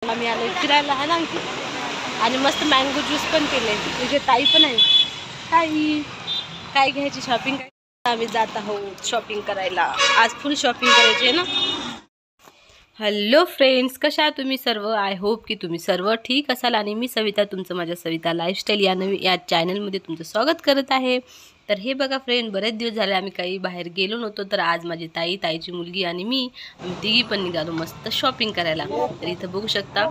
आम्ही आलो फिरायला आहे ना आणखी, आणि मस्त मँगो ज्यूस पण केले. तुझे ताई पण आहे. ताई काय घ्यायची शॉपिंग? आम्ही जात आहोत शॉपिंग करायला. आज फुल शॉपिंग करायची आहे ना. हॅलो फ्रेंड्स, कशा आहात तुम्ही सर्व? आय होप की तुम्ही सर्व ठीक असाल. आणि मी सविता, तुमचं माझ्या सविता लाईफस्टाईल या चॅनलमध्ये तुमचं स्वागत करत आहे. तर हे बघा फ्रेंड, बरेच दिवस झाले आम्ही काही बाहेर गेलो नव्हतो. तर आज माझी ताईची मुलगी आणि आम्ही तिघी पण निघालो मस्त शॉपिंग करायला. तर इथं बघू शकता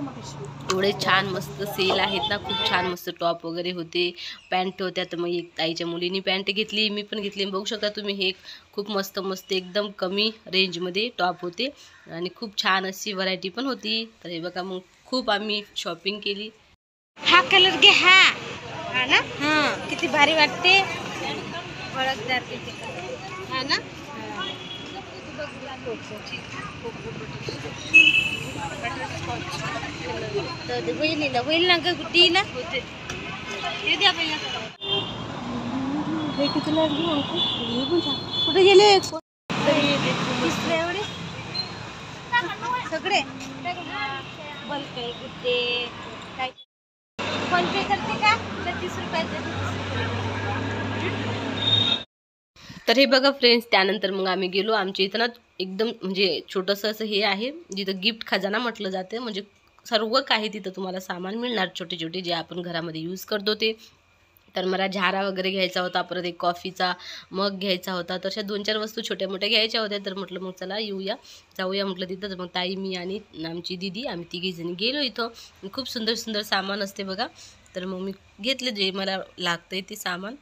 एवढे छान मस्त सेल आहेत ना, खूप छान मस्त टॉप वगैरे होते, पॅन्ट होत्या. तर मग एक ताईच्या मुलीने पॅन्ट घेतली, मी पण घेतली. बघू शकता तुम्ही, हे खूप मस्त मस्त एकदम कमी रेंजमध्ये टॉप होते आणि खूप छान अशी व्हरायटी पण होती. तर हे बघा, मग खूप आम्ही शॉपिंग केली. हा कलर घे, हा ना, हा किती भारी वाटते. हा ना, होईल ना ग गुड्डीला. हे किती लागली? कुठे गेले एवढे सगळे? बल्क आहे गुड्डे. काय फोन पे करते का? 30 रुपयाचं. तर हे बघा फ्रेंड्स, त्यानंतर मग आम्ही गेलो. आमच्या इथं ना एकदम म्हणजे छोटंसं असं हे आहे, जिथं गिफ्ट खजाना म्हटलं जाते. म्हणजे सर्व काही तिथं तुम्हाला सामान मिळणार, छोटे छोटे जे आपण घरामध्ये यूज करतो ते. तर मला झारा वगैरे घ्यायचा होता, परत एक कॉफीचा मग घ्यायचा होता. तशा 2-4 वस्तू छोट्या मोठ्या घ्यायच्या होत्या. तर म्हटलं मग चला जाऊया म्हटलं तिथं. तर मग ताई, मी आणि आमची दीदी, आम्ही तिघीजणी गेलो. इथं खूप सुंदर सुंदर सामान असते बघा. तर मग मी घेतले जे मला लागतंय ते सामान.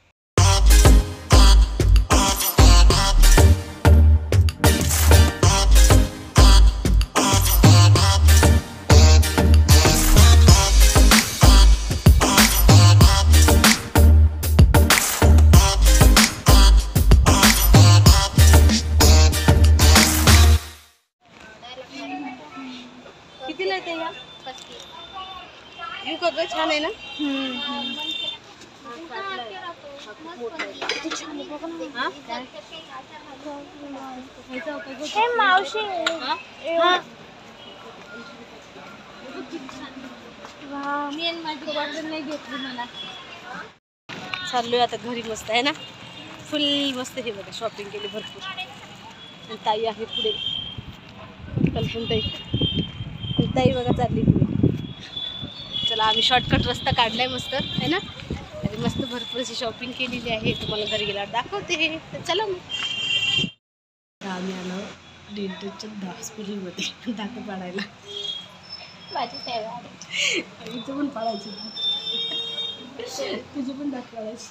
कितीला येते या? युग अगं छान आहे ना. मावशी मी माझी बॉटल नाही घेतली मला. चाललोय आता घरी. मस्त आहे ना, फुल मस्त. हे बघा शॉपिंग केली भरपूर. आणि ताई आहे पुढे, ताई बघा चालली पुढे. चला, आम्ही शॉर्टकट रस्ता काढलाय मस्त आहे ना. आणि मस्त भरपूर अशी शॉपिंग केलेली आहे, तुम्हाला घरी गेल्यावर दाखवते. तर चला मग. आम्ही आलो डेंटलच्या हॉस्पिटलमध्ये दात पाडायला. इथं पण पाडायची, तुझी पण दात पाडायची.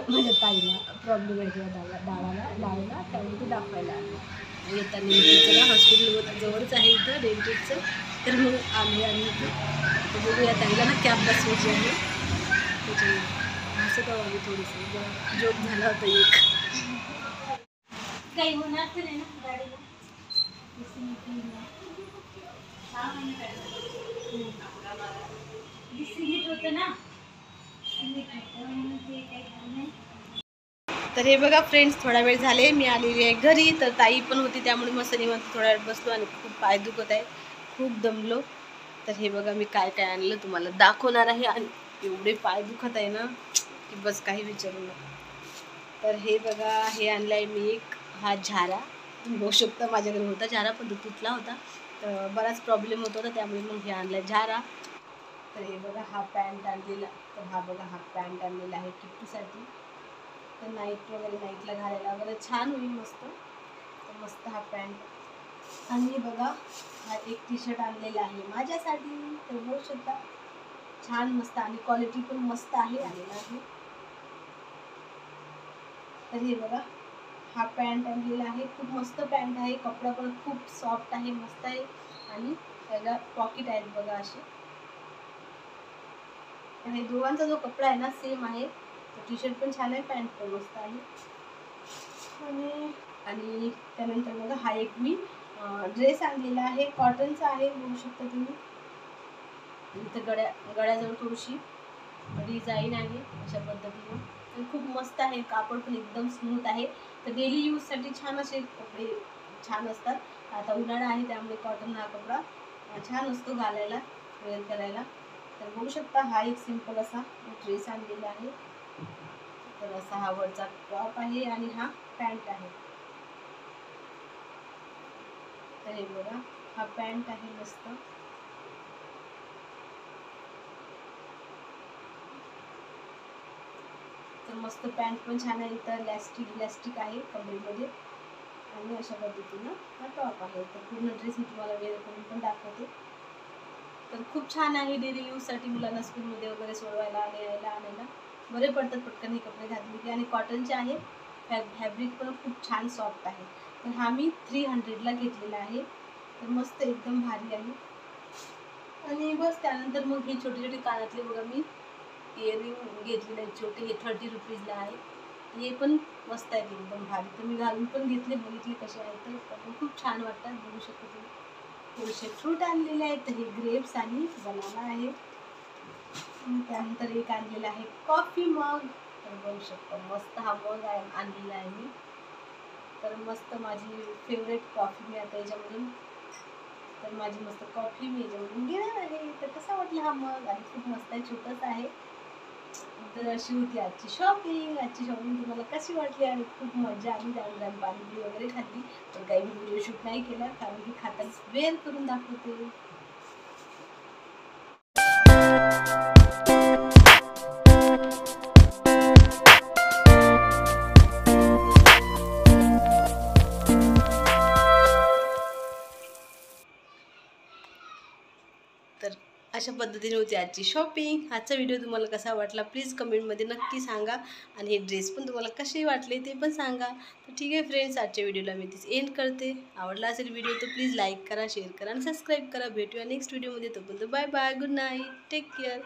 माझ्या ताईला प्रॉब्लेम आहे किंवा डाळाला, त्यामुळे ते दाखवायला येताना चला हॉस्पिटल जवळच आहे इथं डेंटिस्टचं. तर मग आम्ही बघूया ताईला ना कॅब बसवायची आहे. त्याच्यामुळे हसत आहो आम्ही. थोडंसं जोक झाला होता एक. काही होणार तर नाही ना गाडीला? होतं ना. तर हे बघा फ्रेंड्स, थोडा वेळ झाले मी आलेली आहे घरी. तर ताई पण होती, त्यामुळे मस्त निवांत थोडा वेळ बसलो. आणि खूप पाय दुखत आहे, खूप दमलो. तर हे बघा मी काय काय आणलं तुम्हाला दाखवणार आहे. आणि एवढे पाय दुखत आहे ना की बस काही विचारू नका. तर हे बघा, हे आणलं आहे मी एक, हा झारा. तुम्ही बघू शकता माझ्याकडे होता झारा, पण तो तुटला होता. तर बराच प्रॉब्लेम होत होता, त्यामुळे मग हे आणलं झारा. तर हे बघा, हा पॅन्ट आणलेला. तर हा बघा, हा पॅन्ट आणलेला आहे किट्टूसाठी. तर नाईटला घालायला वगैरे छान होईल मस्त. तर मस्त हा पॅन्ट. आणि बघा, हा एक टी शर्ट आणलेला आहे माझ्यासाठी. तर बघू शकता छान मस्त, आणि क्वालिटी पण मस्त आहे आलेला आहे. तर हे बघा, हा पॅन्ट आणलेला आहे. खूप मस्त पॅन्ट आहे, कपडा पण खूप सॉफ्ट आहे, मस्त आहे. आणि त्याला पॉकेट आहेत बघा असे. आणि दोघांचा जो कपडा आहे ना सेम आहे. टी शर्ट पण छान आहे, पॅन्ट पण मस्त आहे. आणि त्यानंतर बघा, हा एक मी ड्रेस आणलेला आहे, कॉटनचा आहे. बघू शकता तुम्ही. इथं गळ्याजवळ थोडीशी डिझाईन आहे अशा पद्धतीने. तर खूप मस्त आहे, कापड पण एकदम स्मूथ आहे. तर डेली यूजसाठी छान असे कपडे छान असतात. आता उन्हाळा आहे त्यामुळे कॉटन हा कपडा छान असतो घालायला, वेअर करायला. तर बघू शकता हा एक सिंपल असा ड्रेस आणलेला आहे. तर असा हा वरचा टॉप आहे आणि हा पॅन्ट आहे. तर हे बघा, हा पॅन्ट आहे मस्त. तर मस्त पॅन्ट पण छान आहे. तर इलास्टिक आहे कमरेमध्ये आणि अशा पद्धतीनं हा टॉप आहे. तर पूर्ण ड्रेस मी तुम्हाला वेअर करून पण दाखवते. तर खूप छान आहे डेली यूजसाठी, मुलांना स्कूलमध्ये वगैरे सोडवायला आणि यायला आणायला बरे पडतात पटकन हे कपडे घातले की. आणि कॉटनचे आहे, फॅब्रिक पण खूप छान सॉफ्ट आहे. तर हा मी 300ला घेतलेला आहे. तर मस्त एकदम भारी आहे. आणि बस त्यानंतर मग हे छोटे छोटे कानातले बघा, मी इयरिंग घेतलेले आहेत छोटे, हे 30 रुपीजला आहे. हे पण मस्त आहेत एकदम भारी. तर मी घालून पण घेतले, बघितले कसे आहेत तर खूप छान वाटतात. बघू शकतो तुम्ही थोडेसे फ्रूट आणलेले आहेत. तर हे ग्रेप्स आणि बनाना आहे. त्यानंतर एक आणलेला आहे कॉफी मग. तर बघू शकतो मस्त हा मग आणलेला आहे मी. तर मस्त माझी फेवरेट कॉफी मी आता याच्यामधून, तर माझी मस्त कॉफी मी याच्यामधून घेणार आहे. तर कसा वाटला हा मग, आणि खूप मस्त आहे, छोटासा आहे. तर अशी होती आजची शॉपिंग. तुम्हाला कशी वाटली? आणि खूप मजा आली, त्यामध्ये आम्ही पाणीपुरी वगैरे खाल्ली. पण काही मी व्हिडिओ शूट नाही केला कारण की खाताना वेअर करून दाखवते. तर अशा पद्धतीने होती आजची शॉपिंग. आजचा व्हिडिओ तुम्हाला कसा वाटला प्लीज कमेंटमध्ये नक्की सांगा. आणि हे ड्रेस पण तुम्हाला कसे वाटले ते पण सांगा. तर ठीक आहे फ्रेंड्स, आजच्या व्हिडिओला मी तीच एंड करते. आवडला असेल व्हिडिओ तर प्लीज लाईक करा, शेअर करा आणि सबस्क्राईब करा. भेटूया नेक्स्ट व्हिडिओमध्ये. तोपर्यंत bye bye, good night, take care.